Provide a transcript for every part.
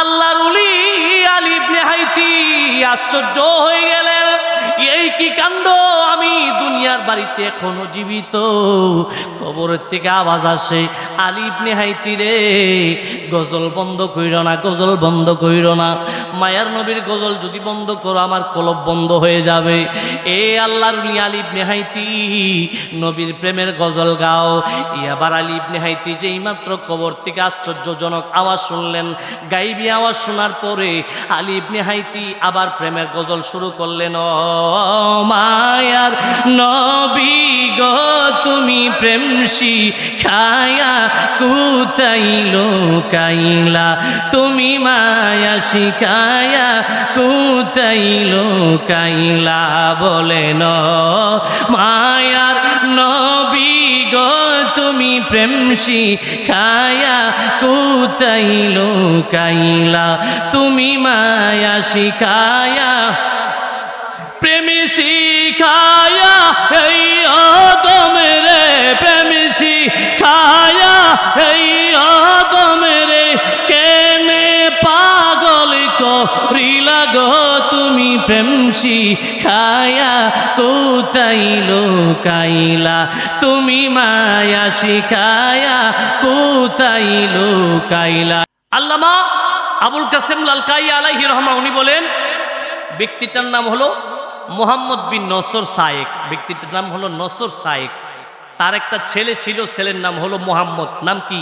আল্লাহর ওলি আলী ইবনে হাইতি আশ্চর্য হয়ে গেলেন, এই কি কাণ্ড, আমি দুনিয়ার বাড়িতে এখনো জীবিত, কবরের থেকে আওয়াজ আসে, আলী ইবনে হাইতি রে, গজল বন্ধ কইরো না, গজল বন্ধ কইরো না, মায়ার নবীর গজল যদি বন্ধ করো আমার কলব বন্ধ হয়ে যাবে। এ আল্লাহর ওলি আলী ইবনে হাইতি, নবীর প্রেমের গজল গাও। এবার আলী ইবনে হাইতি যেই মাত্র কবর থেকে আশ্চর্যজনক আওয়াজ শুনলেন, গাইবি আওয়াজ শোনার পরে আলী ইবনে হাইতি আবার প্রেমের গজল শুরু করলেন। ও মায়ার নবী গো, তুমি প্রেম শিখায়া কোথায় লুকাইলা, তুমি মায়া শিখায়া কোথায় লুকাইলা, বলেন মায়ার নবী গো, তুমি প্রেম শিখায়া কোথায় লুকাইলা, তুমি মায়া শিখায়া, প্রেম শিখায়া এই আদমের, প্রেম শিখায়া এই আদমের, কেনে পাগল করিলা গো, তুমি প্রেম শিখায়া কোথায় লুকাইলা, তুমি মায়া শিখায়া কোথায় লুকাইলা। আল্লামা আবুল কাসেম লালকাই আলাইহি রহমা উনি বলেন, ব্যক্তিটার নাম হলো মোহাম্মদ বিন নসর সায়েক, ব্যক্তিটার নাম হলো নসর সায়েক। তার একটা ছেলে ছিল, ছেলের নাম হলো মোহাম্মদ। নাম কি?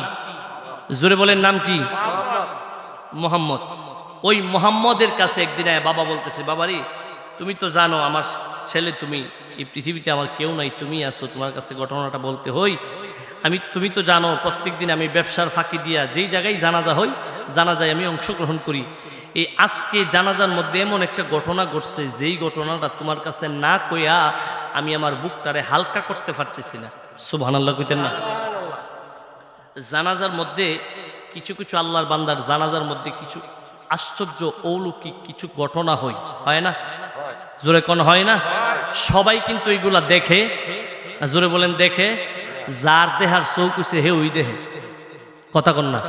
জোরে বলেন, নাম কি? মোহাম্মদ। ওই মোহাম্মদের কাছে একদিন বাবা বলতেছে, বাবারি তুমি তো জানো আমার ছেলে, তুমি এই পৃথিবীতে আমার কেউ নাই, তুমি আছো, তোমার কাছে ঘটনাটা বলতে হই। তুমি তো জানো প্রত্যেক দিন আমি ব্যবসার ফাঁকি দিয়া যেই জায়গায় জানাজা হই, জানাজায় আমি অংশগ্রহণ করি। এই আজকে জানাজার মধ্যে এমন একটা ঘটনা ঘটছে, যেই ঘটনাটা তোমার কাছে না কইয়া আমি আমার বুকটারে হালকা করতে পারতেছি না। সুবহানাল্লাহ কইতেন না? জানাজার মধ্যে কিছু কিছু আল্লাহর বান্দার জানাজার মধ্যে কিছু আশ্চর্য অলৌকিক কিছু ঘটনা হয় না? জোরে কোন হয় না? সবাই কিন্তু এইগুলা দেখে, জোরে বলেন দেখে, যার দেহার চৌক হইছে হে ওই দেহে। কথা কন না?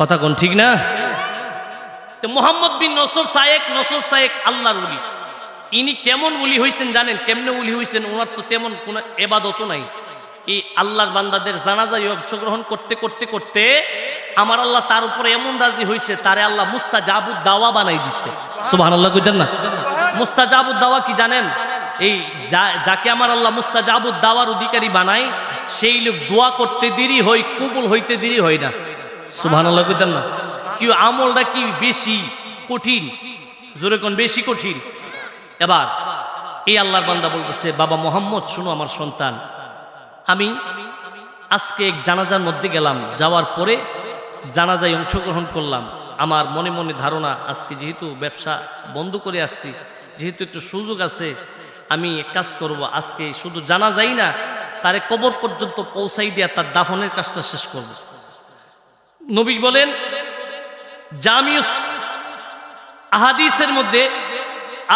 কথা কন ঠিক না? তো মোহাম্মদ বিন নসর সায়েক আল্লাহর ওলি। ইনি কেমন ওলি হইছেন জানেন? কেমনে ওলি হইছেন? ওনার তো তেমন কোনো ইবাদতও নাই। এই আল্লাহর বান্দাদের জানাজায় অংশগ্রহণ করতে করতে করতে আমার আল্লাহ তার উপরে এমন রাজি হইছে, তারে আল্লাহ মুস্তাজাবুদ দাওয়া বানাই দিছে। সুবহানাল্লাহ কইতেন না? মুস্তাজাবুদ দাওয়া কি জানেন? এই যাকে আমার আল্লাহ মুস্তাজাবুদ দাওয়ার অধিকারী বানায়, সেই লোক দোয়া করতে দেরি হয়, কবুল হইতে দেরি হয় না। সুবহানাল্লাহ কইতেন না? কি আমলটা কি বেশি কঠিন? জোরে কোন বেশি কঠিন? এবার এই আল্লাহর বান্দা বলতেছে, বাবা মোহাম্মদ শুনো আমার সন্তান, আমি আজকে এক জানাজার মধ্যে গেলাম, যাওয়ার পরে জানাজায় অংশগ্রহণ করলাম। আমার মনে মনে ধারণা, আজকে যেহেতু ব্যবসা বন্ধ করে আসছি, যেহেতু একটু সুযোগ আছে, আমি এক কাজ করব, আজকে শুধু জানাজাই না, তারে কবর পর্যন্ত পৌঁছাই দিয়া তার দাফনের কাজটা শেষ করব। নবী বলেন, জামিউস আহাদিসের মধ্যে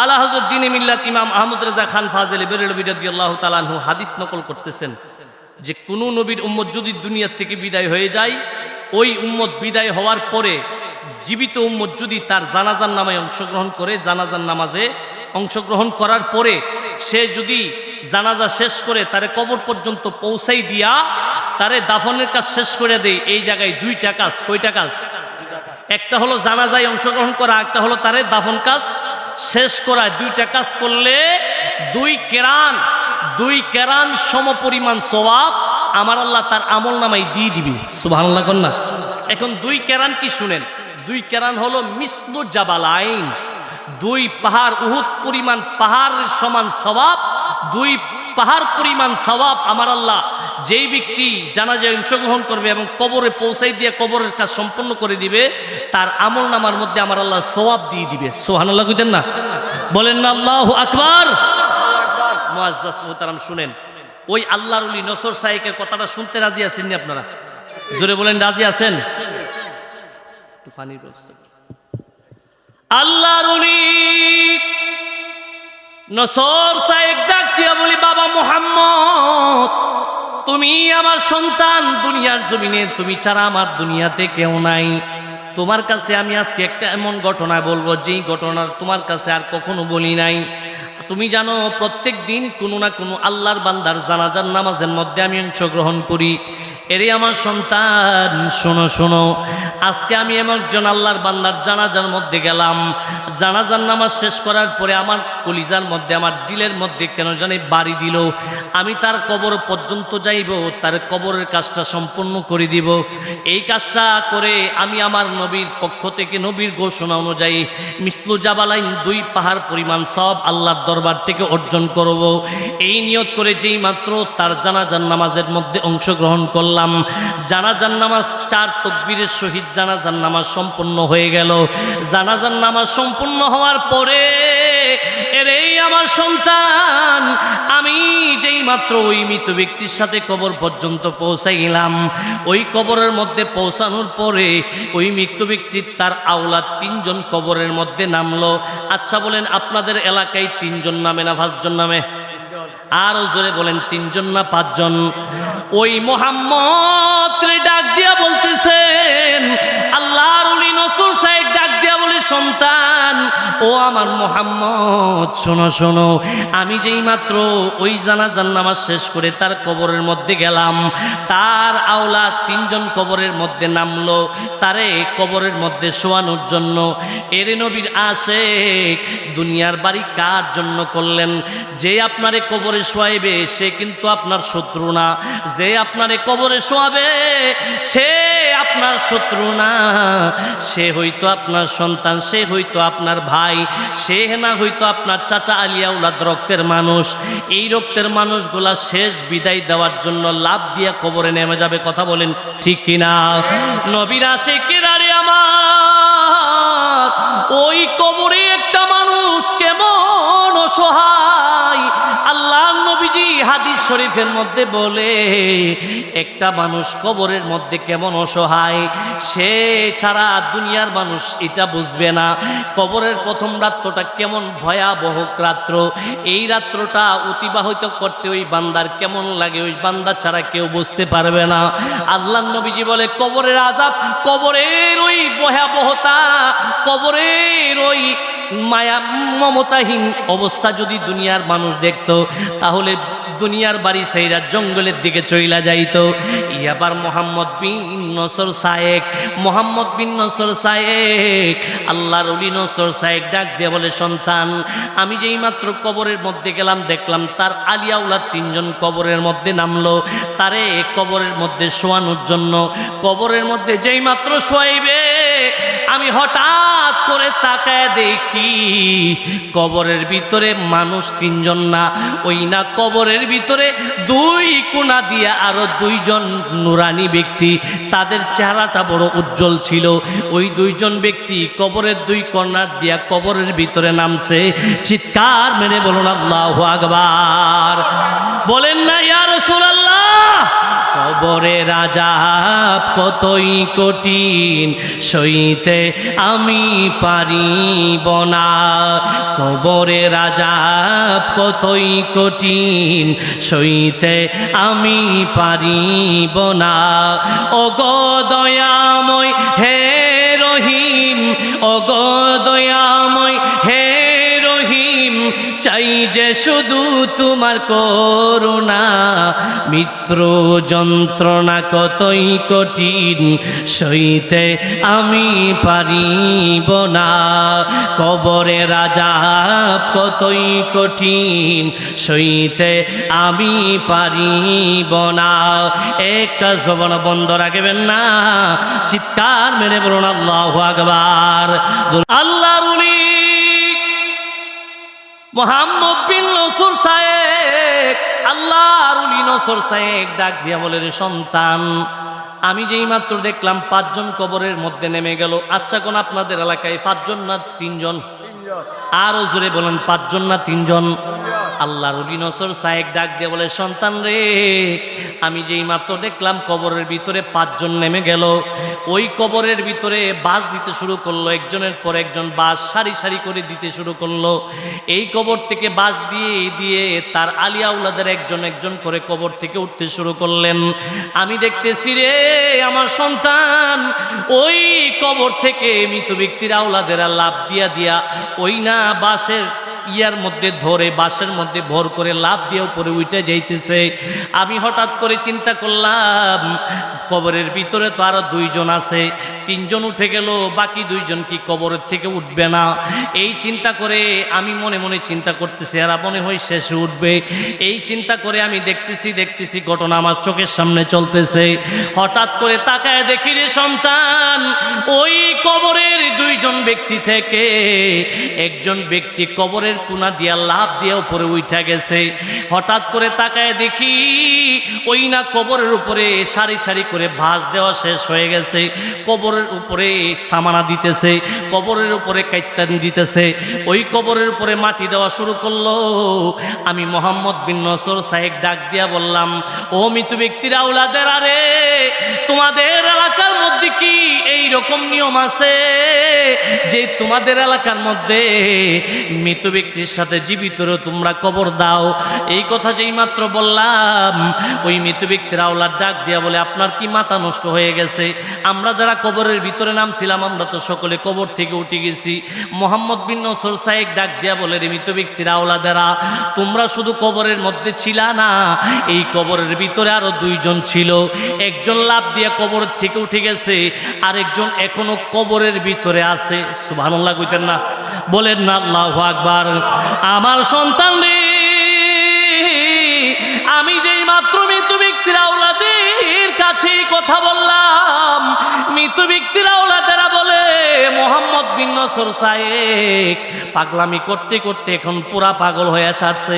আলা হযরত দ্বীনে মিল্লাত ইমাম আহমদ রেজা খান ফাজিল বেরেলভী রাদিয়াল্লাহু তাআলা আনহু হাদিস নকল করতেছেন যে কোন নবীর উম্মত যদি দুনিয়া থেকে বিদায় হয়ে যায়, ওই উম্মত বিদায় হওয়ার পরে জীবিত উম্মত যদি তার জানাজার নামায় অংশগ্রহণ করে, জানাজার নামাজে অংশগ্রহণ করার পরে সে যদি জানাজা শেষ করে তারে কবর পর্যন্ত পৌঁছাই দিয়া তারে দাফনের কাজ শেষ করে দেয়, এই জায়গায় দুইটা কাজ। কয়টা কাজ? একটা হলো জানাজায় অংশগ্রহণ করা, একটা হলো তারে দাফন কাজ শেষ করা। দুইটা কাজ করলে দুই কেরান সমপরিমাণ সওয়াব আমার আল্লাহ তার আমল নামায় দিয়ে দিবে। সুবহানাল্লাহ কোন না? এখন দুই কেরান কি শুনেন? দুই কেরান হলো মিসলু জাবালাইন, দুই পাহাড়, উহুদ পরিমাণ পাহাড়ের সমান সওয়াব, দুই পাহাড় পরিমাণ সওয়াব আমার আল্লাহ যেই ব্যক্তি জানাজায় অংশগ্রহণ করবে এবং কবরে পৌঁছাই দিয়ে কবরের কাজ সম্পন্ন করে দিবে, তার আমল নামার মধ্যে আমার আল্লাহ সওয়াব দিয়ে দিবে। সুবহানাল্লাহ কইতেন না? বলেন না আল্লাহু আকবার? মুআজ্জাজ মুহতারাম শুনেন, ওই আল্লাহর ওলি নসর সায়েকের কথাটা শুনতে রাজি আছেন নি আপনারা? জোরে বলেন, রাজি আছেন? একটু পানি বলছেন। আল্লাহর ওলি নসর সায়েক ডাক দিয়া বলি, বাবা মুহাম্মদ, তুমি আমার সন্তান, দুনিয়ার জমিনে তুমি ছাড়া আমার দুনিয়াতে কেউ নাই, তোমার কাছে আমি আজকে একটা এমন ঘটনা বলবো যেই ঘটনা তোমার কাছে আর কখনো বলি নাই। তুমি জানো প্রত্যেক দিন কোনো না কোনো আল্লাহর বান্দার জানাজার নামাজের মধ্যে আমি অংশগ্রহণ করি। এরে আমার সন্তান শোনো শোনো, আজকে আমি এমন একজন আল্লাহর বান্দার জানাজার মধ্যে গেলাম। জানাজার নামাজ শেষ করার পরে আমার কলিজার মধ্যে, আমার দিলের মধ্যে কেন জানি বাড়ি দিল। আমি তার কবর পর্যন্ত যাইব, তার কবরের কাজটা সম্পূর্ণ করে দিব। এই কাজটা করে আমি আমার নবীর পক্ষ থেকে, নবীর ঘোষণা অনুযায়ী মিসলু জাবালাইন 2 পাহাড় পরিমাণ সব আল্লাহর দরবার থেকে অর্জন করব। এই নিয়ত করে যেই মাত্র তার জানাজার নামাজের মধ্যে অংশগ্রহণ করলাম, জানাজার নামাজ 4 তাকবীরের সহিত জানাজার নামাজ সম্পূর্ণ হয়ে গেল। জানাজার নামাজ সম্পূর্ণ হওয়ার পরে এরে আমার সন্তান, আমি যেই মাত্র ওই মৃত ব্যক্তির সাথে কবর পর্যন্ত পৌঁছাইলাম, ওই কবরের মধ্যে পৌঁছানোর পরে ওই মৃত্যু ব্যক্তির তার আওলাদ 3 জন কবরের মধ্যে নামলো। আচ্ছা বলেন, আপনাদের এলাকায় 3 জন নামে না 5 জন নামে? আরো জোরে বলেন, 3 জন না 5 জন? ওই মোহাম্মদ ডাক দিয়া বলতেছেন, আল্লাহর ওলি নসরুল সাহেব ডাক দিয়া বলে, সন্তান ও আমার মোহাম্মদ শোনো শোনো, আমি যেই মাত্র ওই জানাজার নামাজ শেষ করে তার কবরের মধ্যে গেলাম, তার আওলাদ 3 জন কবরের মধ্যে নামলো তারে কবরের মধ্যে শোয়ানোর জন্য। এর নবীর আশিক দুনিয়ার বাড়ি কার জন্য করলেন? যে আপনারে কবরে শোয়াইবে সে কিন্তু আপনার শত্রু না, যে আপনারে কবরে শোয়াবে সে আপনার শত্রু না, সে হয়তো আপনার সন্তান, সে হয়তো আপনার ভাই, সে না হয়তো আপনার চাচা আলিয়া উলাদ রক্তের মানুষ। এই রক্তের মানুষগুলা শেষ বিদায় দেওয়ার জন্য লাভ দিয়া কবরে নেমে যাবে। কথা বলেন ঠিক কিনা? নবীর আশিকের আরে আমার, ওই কবরে একটা মানুষ কেমন অসহায়, আল্লাহ নবীজি হাদিস শরীফের মধ্যে বলে, একটা মানুষ কবরের মধ্যে কেমন অসহায় সে ছাড়া দুনিয়ার মানুষ এটা বুঝবে না। কবরের প্রথম রাত্রটা কেমন ভয়াবহ রাত্র, এই রাত্রটা অতিবাহিত করতে ওই বান্দার কেমন লাগে, ওই বান্দা ছাড়া কেউ বুঝতে পারবে না। আল্লাহ নবীজি বলে, কবরের আযাব, কবরের ওই ভয়াবহতা, কবরের ওই মায়া মমতাহীন অবস্থা যদি দুনিয়ার মানুষ দেখতো, তাহলে দুনিয়ার বাড়ি সেইরা জঙ্গলের দিকে চইলা যাইতো। ইয়াবার মোহাম্মদ বিন নসর সায়েক, মোহাম্মদ বিন নসর সায়েক, আল্লাহর ওলি নসর সায়েক ডাক দিয়ে বলে, সন্তান আমি যেই মাত্র কবরের মধ্যে গেলাম, দেখলাম তার আলিয়া উলাদ 3 জন কবরের মধ্যে নামলো তারে কবরের মধ্যে শোয়ানোর জন্য। কবরের মধ্যে যেই মাত্র শোয়াইবে, আমি হঠাৎ করে তাকায় দেখি কবরের ভিতরে মানুষ 3 জন না, ওই না, কবরের ভিতরে 2 কোণা দিয়া আরো 2 জন নুরানি ব্যক্তি, তাদের চেহারাটা বড় উজ্জ্বল ছিল। ওই 2 জন ব্যক্তি কবরের 2 কর্নার দিয়া কবরের ভিতরে নামছে। চিৎকার মেরে বলুন আল্লাহু আকবার। বলেন না ইয়া রাসূলুল্লাহ? কবরের আযাব কতই কঠিন সইতে আমি পারিব না, কবরের আযাব কতই কঠিন সইতে আমি পারিব না। ওগো দয়াময় হে রহিম, ওগো দয়াময় হে রহিম, চাই যে শুধু তোমার করুণা, মিত্র যন্ত্রণা কতই কঠিন সইতে আমি পারিব না, কবরের আযাব কতই কঠিন সইতে আমি পারিব না। একটা জবান বন্ধ রাখবেন না, চিৎকার মেরে বলুন আল্লাহু আকবার। আল্লাহর ওলি মোহাম্মদ বিন নসর সায়েক, আল্লাহর ওলি নসর সায়েক ডাক দিয়া বলে, রে সন্তান আমি যেই মাত্র দেখলাম 5 জন কবরের মধ্যে নেমে গেল। আচ্ছা কোন আপনাদের এলাকায় 5 জন না 3 জন? আরো জোরে বলেন, 5 জন না 3 জন? আল্লাহর ওলি নসর সাহেব ডাক দিয়ে বলে, সন্তান রে, আমি যেই মাত্র দেখলাম কবরের ভিতরে 5 জন নেমে গেল। ওই কবরের ভিতরে বাঁশ দিতে শুরু করলো, একজনের পর একজন বাঁশ সারি সারি করে দিতে শুরু করলো। এই কবর থেকে বাঁশ দিয়ে দিয়ে তার আলিয়া আউলাদের একজন একজন করে কবর থেকে উঠতে শুরু করলেন। আমি দেখতেছি রে আমার সন্তান, ওই কবর থেকে মৃত ব্যক্তির আউলাদেরা লাভ দিয়া দিয়া ওই না বাঁশের ইয়ার মধ্যে ধরে, বাঁশের মধ্যে ভর করে লাভ দিয়ে উপরে উঠে যাইতেছে। আমি হঠাৎ করে চিন্তা করলাম, কবরের ভিতরে তো আরো 2 জন আছে, 3 জন উঠে গেল, বাকি 2 জন কি কবরের থেকে উঠবে না? এই চিন্তা করে আমি মনে মনে চিন্তা করতেছি, এরা মনে হয় শেষে উঠবে। এই চিন্তা করে আমি দেখতেছি ঘটনা আমার চোখের সামনে চলতেছে। হঠাৎ করে তাকায় দেখি রে সন্তান, ওই কবরের 2 জন ব্যক্তি থেকে একজন ব্যক্তি কবরের কোনা দিয়া লাভ দিয়ে উপরে উঠা গেছে। হঠাৎ করে তাকায় দেখি ওই না কবরের উপরে সারি সারি করে ভাঁজ দেওয়া শেষ হয়ে গেছে। কবরের উপরে সামানা দিতেছে, কবরের উপরে কাইতান দিতেছে, ওই কবরের উপরে মাটি দেওয়া শুরু করলো। আমি মোহাম্মদ বিন নসর সাহেব ডাক দিয়া বললাম, ও মৃত ব্যক্তির আউলাদের, আরে তোমাদের এলাকার মধ্যে কি এই রকম নিয়ম আছে যে তোমাদের এলাকার মধ্যে মৃত ব্যক্তির সাথে জীবিতরও তোমরা কবর দাও? এই কথা যেই মাত্র বললাম, ওই মৃত ব্যক্তির আওলাদ ডাক দিয়া বলে, আপনার কি মাথা নষ্ট হয়ে গেছে? আমরা যারা কবরের ভিতরে নামছিলাম আমরা তো সকলে কবর থেকে উঠে গেছি। মোহাম্মদ বিন নসর সাহেব ডাক দিয়া বলে, রে মৃত ব্যক্তির আওলাদেরা, তোমরা শুধু কবরের মধ্যে ছিলা না, এই কবরের ভিতরে আরো 2 জন ছিল। একজন লাভ দিয়া কবরের থেকে উঠে গেছে, আরেকজন এখনো কবরের ভিতরে আছে। সুবহানাল্লাহ কইতেন না? বলেন না আল্লাহু আকবার। আমার সন্তান রে, আমি যেই মাত্র মৃত ব্যক্তির আওলাদের কাছে কথা বললাম, মৃত ব্যক্তির আওলাদেরা বলে, মোহাম্মদ বিন নসর সাহেব পাগলামি করতে করতে এখন পুরা পাগল হয়ে সারছে।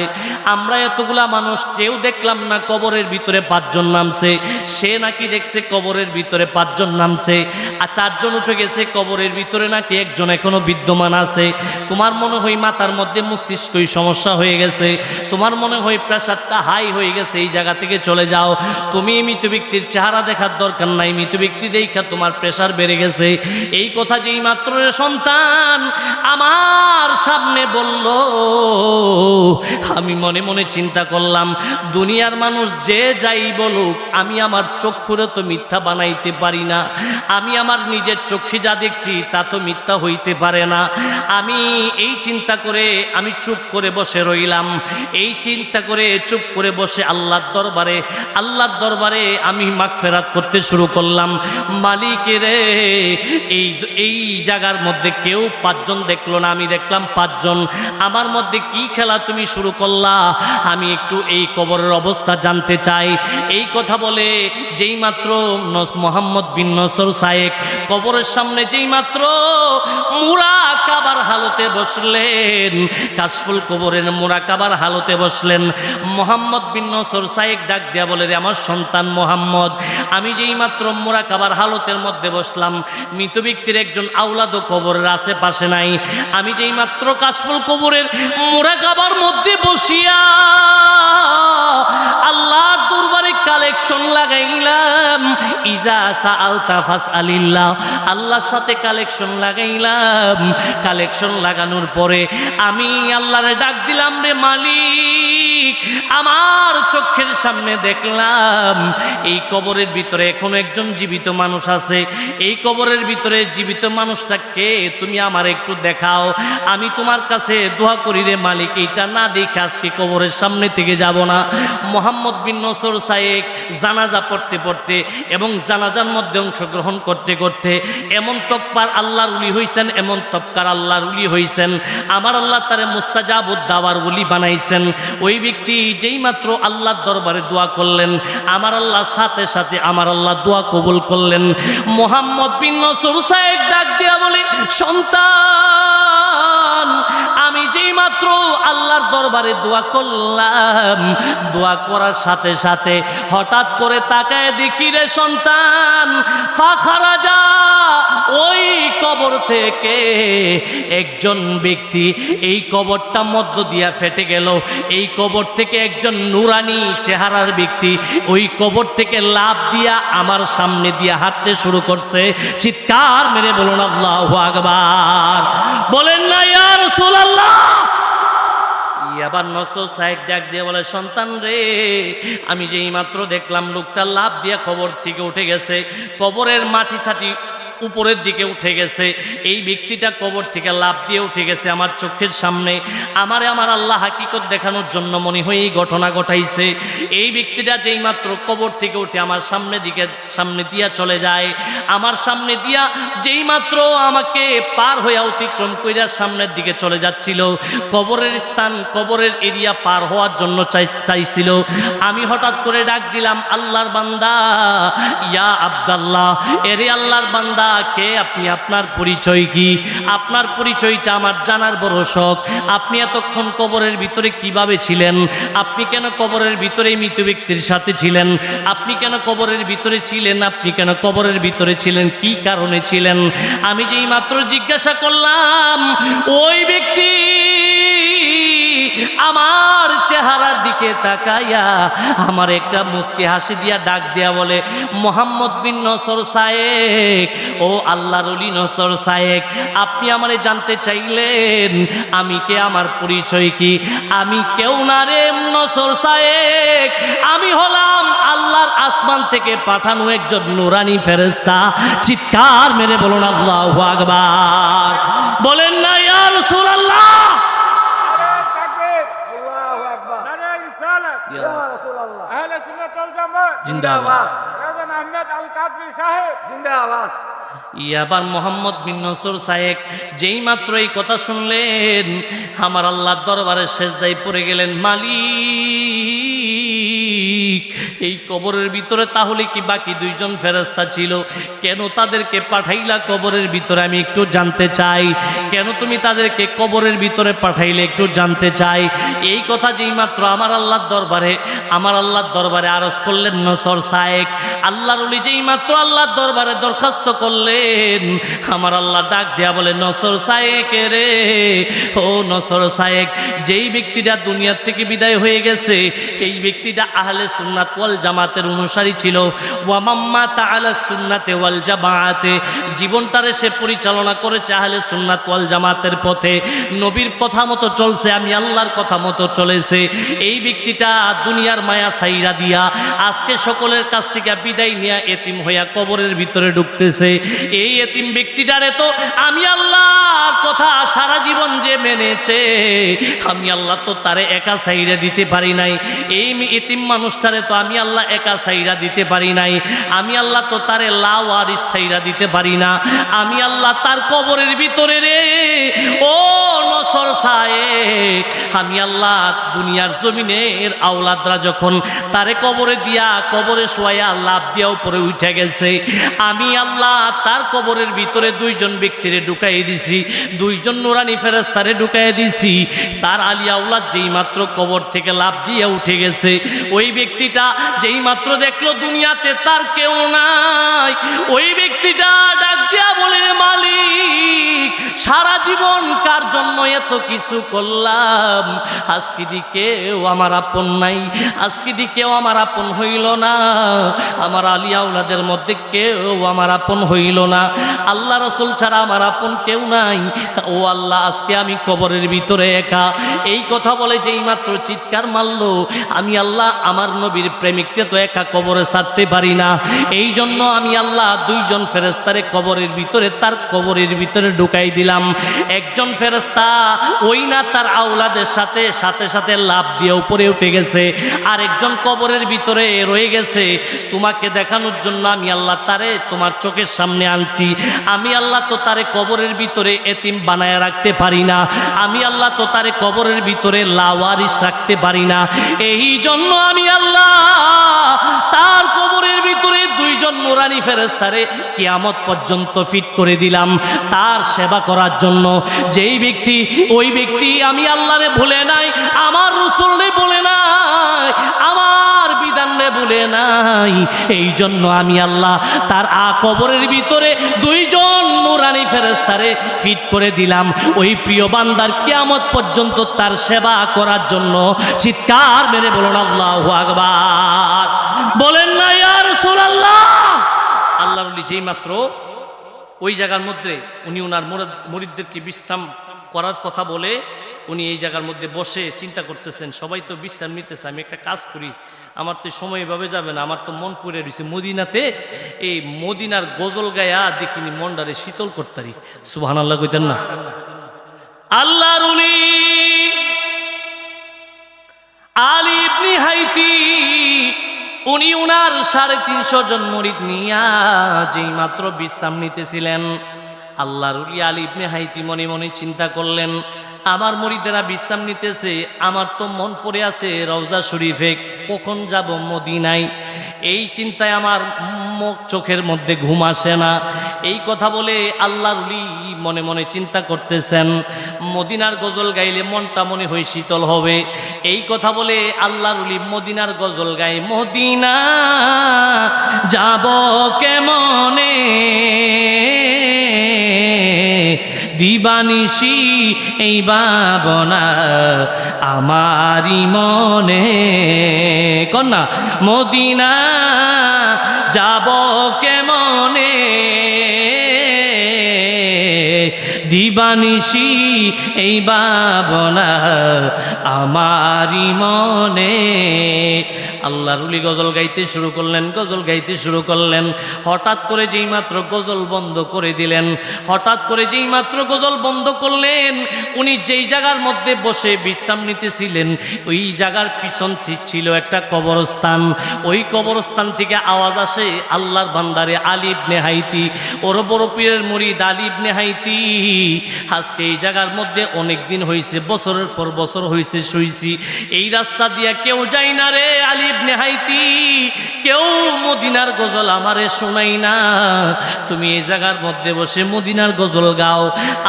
আমরা এতগুলা মানুষ কেউ দেখলাম না কবরের ভিতরে 5 জন নামছে, সে নাকি দেখছে কবরের ভিতরে 5 জন নামছে, আর 4 জন উঠে গেছে, কবরের ভিতরে নাকি একজন এখনো বিদ্যমান আছে। তোমার মনে হয় মাথার মধ্যে মস্তিষ্কই সমস্যা হয়ে গেছে, তোমার মনে হয় প্রেশারটা হাই হয়ে গেছে, এই জায়গা থেকে চলে যাও। তুমি মৃত ব্যক্তির চেহারা দেখার দরকার নাই, মৃত ব্যক্তি দেখা তোমার প্রেশার বেড়ে গেছে। এই কথা যেই মাত্র সন্তান আমার সামনে বলল, আমি মনে মনে চিন্তা করলাম, দুনিয়ার মানুষ যে যাই বলুক, আমি আমার চক্ষুরে তো মিথ্যা বানাইতে পারি না। আমি আমার নিজের চক্ষে যা দেখছি তা তো মিথ্যা হইতে পারে না। আমি এই চিন্তা করে আমি চুপ করে বসে রইলাম। এই চিন্তা করে চুপ করে বসে আল্লাহর দরবারে আমি মাগফিরাত করতে শুরু করলাম। মালিকের এই জায়গার মধ্যে কেউ 5 জন দেখলো না, আমি দেখলাম 5 জন। আমার মধ্যে কি খেলা তুমি শুরু করলা? আমি একটু এই কবরের অবস্থা জানতে চাই। এই কথা বলে যেই মাত্র মোহাম্মদ বিন নসর সাহেব কবরের সামনে যেই মাত্র মুরাকাবার হালতে বসলেন, কাশফুল কবরের মুরাকাবার হালতে বসলেন, মোহাম্মদ বিন নসর সাহেব ডাক দিয়া বলে, রে আমার সন্তান মোহাম্মদ, আমি যেই মাত্র মুরাকাবার হালতের মধ্যে বসলাম, মৃত ব্যক্তির একজন আওলাদও কবরের আশেপাশে নাই। আমি যেই মাত্র কাশফুল কবরের মুরাকাবার মধ্যে বসিয়া আল্লাহর দরবারে কালেকশন লাগাইলাম, ইজা সাআলতা ফাসআলিল্লাহ, আল্লাহর সাথে কালেকশন লাগাইলাম। কালেকশন লাগানোর পরে আমি আল্লাহরে ডাক দিলাম, রে মালিক, আমার চোখের সামনে দেখলাম এই কবরের ভিতরে এখনো একজন জীবিত মানুষ আছে। এই কবরের ভিতরে জীবিত মানুষটা কে? তুমি আমার একটু দেখাও। আমি তোমার কাছে দোয়া করি রে মালিক, এইটা না দেখে আজকে কবরের সামনে থেকে যাব না। মোহাম্মদ বিন নসর সাহেব জানাজা পড়তে পড়তে এবং জানাজার মধ্যে অংশগ্রহণ করতে করতে এমন তকবার আল্লাহর ওলি হইছেন, এমন তকবার আল্লাহর ওলি হইছেন, আমার আল্লাহ তারে মুস্তাজাবুদ দাওয়ার ওলি বানাইছেন। ওই ব্যক্তি যেই মাত্র আল্লাহর দরবারে দোয়া করলেন, আমার আল্লাহ সাথে সাথে আমার আল্লাহ দোয়া কবুল করলেন। মোহাম্মদ বিন নসর সাহেব ডাক দিয়া বলে, সন্তান, আমি যেই মাত্র আল্লাহর দরবারে দোয়া করলাম। দোয়া করার সাথে সাথে হঠাৎ করে তাকায় দেখি রে সন্তান, ফাখারাজা, ওই কবর থেকে একজন ব্যক্তি, এই কবরটা মধ্য দিয়া ফেটে গেল। এই কবর থেকে একজন নুরানি চেহারার ব্যক্তি ওই কবর থেকে লাফ দিয়া আমার সামনে দিয়া হাঁটতে শুরু করছে। চিৎকার মেরে বলুন আল্লাহু আকবার। বলেন না ইয়া রাসূলুল্লাহ। আবার নসর সাহেব ডাক দিয়ে বলে, সন্তান রে, আমি যেই মাত্র দেখলাম লোকটা লাফ দিয়া কবর থেকে উঠে গেছে, কবরের মাটি ছাটি উপরের দিকে উঠে গেছে, এই ব্যক্তিটা কবর থেকে লাফ দিয়ে উঠে গেছে আমার চোখের সামনে। আমার আল্লাহ হাকিকত দেখানোর জন্য মনে হয় এই ঘটনা ঘটাইছে। এই ব্যক্তিটা যেই মাত্র কবর থেকে উঠে আমার সামনে দিয়া চলে যায়, আমার সামনে দিয়া যেই মাত্র আমাকে পার হইয়া অতিক্রম কইরা সামনের দিকে চলে যাচ্ছিল, কবরের স্থান, কবরের এরিয়া পার হওয়ার জন্য চাইছিল। আমি হঠাৎ করে ডাক দিলাম, আল্লাহর বান্দা, ইয়া আব্দুল্লাহ, এরে আল্লাহর বান্দা, কে আপনি? আপনার পরিচয় কি? আপনার পরিচয়টা আমার জানার বড় শখ। আপনি এতক্ষণ কবরের ভিতরে কিভাবে ছিলেন? আপনি কেন কবরের ভিতরে মৃত ব্যক্তির সাথে ছিলেন? আপনি কেন কবরের ভিতরে ছিলেন? আপনি কেন কবরের ভিতরে ছিলেন? কি কারণে ছিলেন? আমি যেই মাত্র জিজ্ঞাসা করলাম, ওই ব্যক্তি আমার চেহারার দিকে তাকাইয়া আমার একটা মুস্কি হাসি দিয়া ডাক দিয়া বলে, মোহাম্মদ বিন নসর সায়েক, ও আল্লাহর ওলি নসর সায়েক, আপনি আমারে জানতে চাইলেন আমি কে, আমার পরিচয় কি? আমি কেউ না রে নসর সায়েক, আমি হলাম আল্লাহর আসমান থেকে পাঠানো একজন নুরানি ফেরেশতা। চিৎকার মেরে বলুন আল্লাহু আকবার। বলেন না ইয়া রাসূলুল্লাহ। ইয়াবার মোহাম্মদ বিন নসর সায়েক যেই মাত্র এই কথা শুনলেন, আমার আল্লাহর দরবারে সেজদায় পড়ে গেলেন, মালিক, এই কবরের ভিতরে তাহলে কি বাকি দুইজন ফেরেশতা ছিল? কেন তাদেরকে পাঠাইলা কবরের ভিতরে? আমি একটু জানতে চাই, কেন তুমি তাদেরকে কবরের ভিতরে পাঠাইলে একটু জানতে চাই। এই কথা যেই মাত্র আমার আল্লাহর দরবারে আরজ করলেন নসর সায়েক, আল্লাহর ওলি যেই মাত্র আল্লাহর দরবারে দরখাস্ত করলেন, আমার আল্লাহ ডাক দেয়া বলে, নসর সায়েক রে, ও নসর সায়েক, যেই ব্যক্তিটা দুনিয়ার থেকে বিদায় হয়ে গেছে, এই ব্যক্তিটা আহলে সুন্নাত ওয়াল জামাতের অনুসারী ছিল। ওয়া মাম্মা তাআলা সুন্নাতে ওয়াল জামাতে, জীবনটারে সে পরিচালনা করেছে আহলে সুন্নাত ওয়াল জামাতের পথে, নবীর কথা মতো চলছে, আমি আল্লাহর কথা মতো চলেছে। এই ব্যক্তিটা দুনিয়ার মায়া ছাইরা দিয়া আজকে সকলের কাছ থেকে বিদায় নিয়ে এতিম হইয়া কবরের ভিতরে ঢুকতেছে। এই এতিম ব্যক্তিটারে তো আমি আল্লাহর কথা সারা জীবন যে মেনেছে, আমি আল্লাহ তো তারে একা ছাইরা দিতে পারি নাই। এই এতিম মানুষটারে তো আমি আল্লাহ একা ছাইরা দিতে পারি নাই। আমি আল্লাহ তো তারে লাওয়ারিস ছাইরা দিতে পারি না। আমি আল্লাহ তার কবরের ভিতরে রে, ও নসর সায়েক, আমি আল্লাহ দুনিয়ার জমিনের আওলাদরা যখন তারে কবরে দিয়া, কবরে শোয়া লাভ দিয়া উপরে উঠে গেছে, আমি আল্লাহ তার কবরের ভিতরে দুইজন ব্যক্তিরে ঢুকাই দিছি, দুইজন নুরানি ফেরেশতারে ঢুকাই দিছি। তার আলী আওলাদ যেই মাত্র কবর থেকে লাভ দিয়ে উঠে গেছে, ওই ব্যক্তিটা যেই মাত্র দেখলো দুনিয়াতে তার কেউ নাই, ওই ব্যক্তিটা ডাক দিয়া বলে, মালিক, সারা জীবন কার জন্য এত কিছু করলাম, আজকে দিকেও আমার আপন নাই, আজকে দিকেও আমার আপন হইল না, আমার আলী আওলাদের মধ্যে কেউ আমার আপন হইল না, আল্লাহ রাসূল ছাড়া আমার আপন কেউ নাই। ও আল্লাহ, আজকে আমি কবরের ভিতরে একা। এই কথা বলে যেই মাত্র চিৎকার মারলো, আমি আল্লাহ আমার নবীর প্রেমিককে তো একা কবরে ছাড়তে পারি না, এই জন্য আমি আল্লাহ দুইজন ফেরেশতারে কবরের ভিতরে, তার কবরের ভিতরে ঢুকাই দিলাম। একজন ফেরেশতা ওই না তার আওলাদের সাথে সাথে সাথে লাফ দিয়ে উপরে উঠে গেছে, আর একজন কবরের ভিতরে রয়ে গেছে। তোমাকে দেখানোর জন্য আমি আল্লাহ তারে তোমার চোখের সামনে আনছি। আমি আল্লাহ তো তারে কবরের ভিতরে এতিম বানায় রাখতে পারি না, আমি আল্লাহ তো তারে কবরের ভিতরে লাওয়ারিস রাখতে পারি না। এই জন্য আমি আল্লাহ তার কবরের ভিতরে দুই দুইজন নুরানি ফেরেশতারে কিয়ামত পর্যন্ত ফিট করে দিলাম তার সেবা করার জন্য। যেই ব্যক্তি ওই ব্যক্তি আমি আল্লাহরে ভুলে নাই, আমার রাসূলরে ভুলে নাই, আমার বিধানে ভুলে নাই, এই জন্য আমি আল্লাহ তার কবরের ভিতরে দুইজন নুরানি ফেরেশতারে ফিট করে দিলাম ওই প্রিয় বান্দার কিয়ামত পর্যন্ত তার সেবা করার জন্য। চিৎকার মেরে বলুন আল্লাহু আকবার। বলেন না ইয়া রাসূলুল্লাহ। আল্লাহর ওলি যেই মাত্র ওই জায়গার মধ্যে উনি ওনার মুরিদদেরকে বিশ্রাম করার কথা বলে উনি এই জায়গার মধ্যে বসে চিন্তা করতেছেন, সবাই তো বিশ্রাম নিতেছে, আমি একটা কাজ করি, আমার তো সময় এভাবে যাবে না, আমার তো মন পড়ে রয়েছে মদিনাতে, এই মদিনার গজল গায়া দেখিনি মনটারে শীতল করতারি। সুবহানাল্লাহ কইতেন না? আল্লাহর ওলি আলী ইবনে হাইতি উনি উনার 350 জন মুরিদ নিয়া যেই মাত্র বিশ্রাম নিতেছিলেন, আল্লাহর ওলি আলী ইবনে হাইতি মনে মনে চিন্তা করলেন, আমার মুরিদেরা বিশ্রাম নিতেছে, আমার তো মন পড়ে আছে রওজা শরীফে, কখন যাব মদিনায়, এই চিন্তায় আমার চোখের মধ্যে ঘুম আসে না। এই কথা বলে আল্লাহর ওলি মনে মনে চিন্তা করতেছেন, মদিনার গজল গাইলে মনটা মনে হয় শীতল হবে। এই কথা বলে আল্লাহর ওলি মদিনার গজল গায়, মদিনা যাব কেমনে দিবানিশি এই ভাবনা আমারি মনে, কন্যা মদিনা যাব কেমনে দিবানিশি এই ভাবনা আমারি মনে। আল্লাহর ওলি গজল গাইতে শুরু করলেন, গজল গাইতে শুরু করলেন। হঠাৎ করে যেই মাত্র গজল বন্ধ করে দিলেন, হঠাৎ করে যেই মাত্র গজল বন্ধ করলেন, উনি যেই জায়গার মধ্যে বসে বিশ্রাম নিতেছিলেন ওই জায়গার পিছন ছিল একটা কবরস্থান। ওই কবরস্থান থেকে আওয়াজ আসে, আল্লাহর বান্দারে আলী ইবনে হাইতি, ওর বড় পীরের মুরিদ আলী ইবনে হাইতি, আজকে এই জায়গার মধ্যে অনেক দিন হয়েছে, বছরের পর বছর হয়েছে শুইছি, এই রাস্তা দিয়া কেউ যায় না রে আলী ইবনে হাইতি, কেউ মদিনার গজল আমারে শোনাই না, তুমি এই জায়গার মধ্যে বসে মদিনার গজল গাও,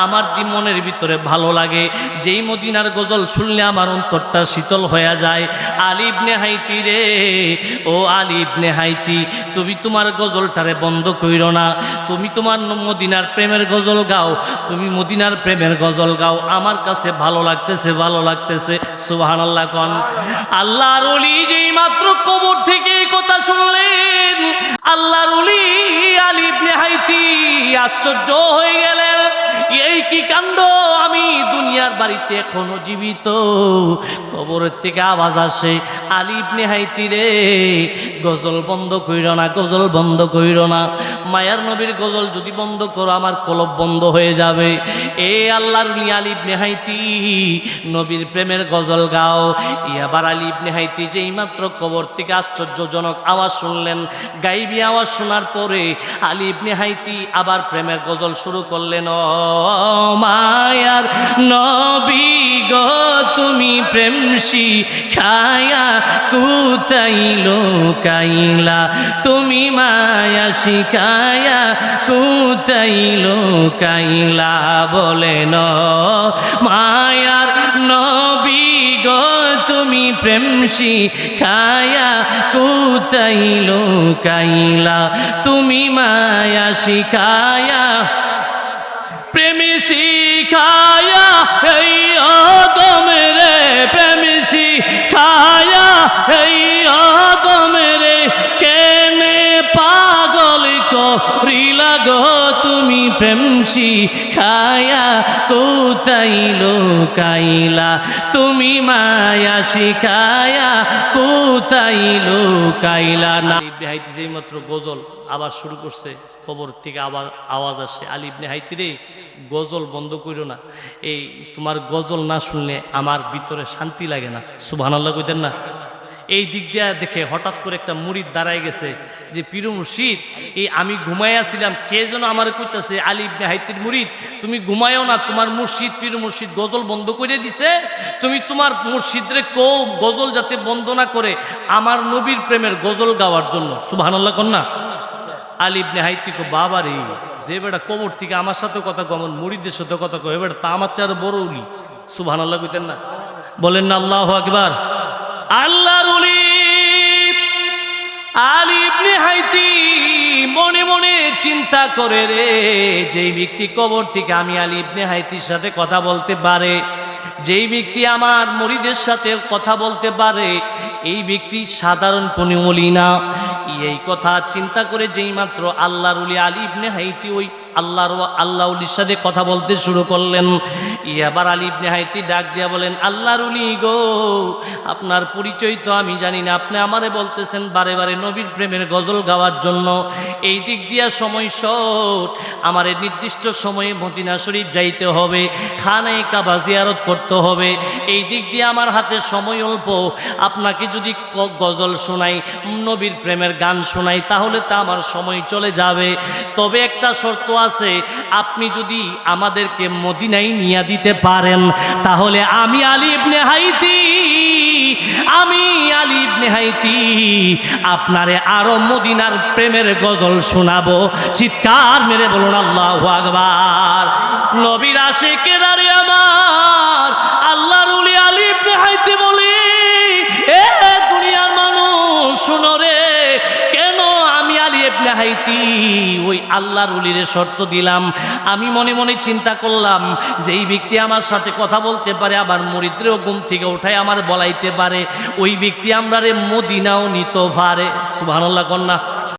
আমার মনের ভিতরে ভালো লাগে, যেই মদিনার গজল শুনলে আমার অন্তরটা শীতল হয়ে যায়। আলী ইবনে হাইতি রে, ও আলী ইবনে হাইতি, তুমি তোমার গজলটারে বন্ধ কইরো না, তুমি তোমার মদিনার প্রেমের গজল গাও, তুমি মদিনার প্রেমের গজল গাও, আমার কাছে ভালো লাগতেছে, ভালো লাগতেছে। সুবহানাল্লাহ কোন। আল্লাহর ওলি যেই মাত্র কবর থেকে এই কথা শুনলেন, আল্লাহর ওলি আলী ইবনে হাইতি আশ্চর্য হয়ে গেলেন, এই কি কাণ্ড, আমি দুনিয়ার বাড়িতে এখনো জীবিত। কবরের থেকে আওয়াজ আসে, আলী ইবনে হাইতি রে গজল বন্ধ কইরো না, গজল বন্ধ কইরো না, মায়ার নবীর গজল যদি বন্ধ করো আমার কলব বন্ধ হয়ে যাবে। এ আল্লাহর ওলি আলী ইবনে হাইতি নবীর প্রেমের গজল গাও। এবার আলী ইবনে হাইতি যেই মাত্র কবর থেকে আশ্চর্যজনক আওয়াজ শুনলেন, গাইবি আওয়াজ শোনার পরে আলী ইবনে হাইতি আবার প্রেমের গজল শুরু করলেন। ও মায়ার নবী গো তুমি প্রেম শিখায়া কোথায় লুকাইলা, তুমি মায়া শিখায়া কোথায় লুকাইলা, বলেন মায়ার নবী গো তুমি প্রেম শিখায়া কোথায় লুকাইলা, তুমি মায়া শিখায়া প্রেম শিখায়া এই আদম রে, প্রেম শিখায়া এই আদম রে, কেনে পাগল করিলা গো তুমি প্রেম শিখায়া কোথায় লুকাইলা, তুমি মায়া শিখায়া কোথায় লুকাইলা না। ইবনে হাইতি যেই মাত্র গজল আবার শুরু করছে, কবর থেকে আওয়াজ আসে, আলী ইবনে হাইতি রে গজল বন্ধ কইরো না, এই তোমার গজল না শুনলে আমার ভিতরে শান্তি লাগে না। সুবহানাল্লাহ কইতেন না? এই দিক দিয়া দেখে হঠাৎ করে একটা মুরিদ দাঁড়ায় গেছে যে পীর মুর্শিদ, এই আমি ঘুমাইয়াছিলাম, কে যেন আমার কইতাছে আলী ইবনে হাইতির মুরিদ তুমি ঘুমায়ও না, তোমার মুর্শিদ পীর মুর্শিদ গজল বন্ধ করে দিছে, তুমি তোমার মুর্শিদরে কও গজল যাতে বন্ধ না করে আমার নবীর প্রেমের গজল গাওয়ার জন্য। সুবহানাল্লাহ কন্যা। আলী ইবনে হাইতি কো বাবা রে, যে বেটা কবর থেকে আমার সাথে কথা কমন মুরিদদের সাথে কথা কয়, বেটা তা আমার চেয়ে আরো বড় উলি। সুবহানাল্লাহ কইতেন না? বলেন না আল্লাহু আকবার। আল্লাহর উলি আলী ইবনে হাইতি মনে মনে চিন্তা করে রে, যেই ব্যক্তি কবর থেকে আমি আলী ইবনে হাইতির সাথে কথা বলতে পারে, যেই ব্যক্তি আমার মুরিদের সাথে কথা বলতে পারে, এই ব্যক্তি সাধারণ কোনো ওলি না। এই কথা চিন্তা করে যেই মাত্র আল্লাহর ওলি আলী ইবনে হাইতি ওই আল্লাহ ওলির সাথে কথা বলতে শুরু করলেন, এবার আলী ইবনে হাইতি ডাক দিয়া বলেন, আল্লাহর ওলি গো, আপনার পরিচয় তো আমি জানি না, আপনি আমারে বলতেছেন বারে বারে নবীর প্রেমের গজল গাওয়ার জন্য, এই দিক দিয়া সময় শর্ট, আমার নির্দিষ্ট সময়ে মদিনা শরীফ যাইতে হবে, খানায়ে কাবা জিয়ারত করতে হবে, এই দিক দিয়ে আমার হাতে সময় অল্প, আপনাকে যদি গজল শোনাই, নবীর প্রেমের গান শোনাই, তাহলে তা আমার সময় চলে যাবে। তবে একটা শর্ত আছে, আপনি যদি আমাদেরকে মদিনায় নিয়ে দিতে পারেন, তাহলে আমি আলী ইবনে হাইতি আপনারে আরো মদিনার প্রেমের গজল শোনাবো। চিৎকার মেরে বলুন আল্লাহু আকবার। নবীর আশিকেরা রে আমার, আল্লাহর ওলি আলী ইবনে হাইতি বলি, এ দুনিয়ার মানুষ শোনো রে, কেন আমি আলী ইবনে হাইতি ওই আল্লাহর ওলির শর্ত দিলাম? আমি মনে মনে চিন্তা করলাম, যেই ব্যক্তি আমার সাথে কথা বলতে পারে, আবার মুরিদরেও ঘুম থেকে উঠায় আমার বলাইতে পারে, ওই ব্যক্তি আমরা রে মদিনাও নিতে পারে। সুবহানাল্লাহ কন্যা।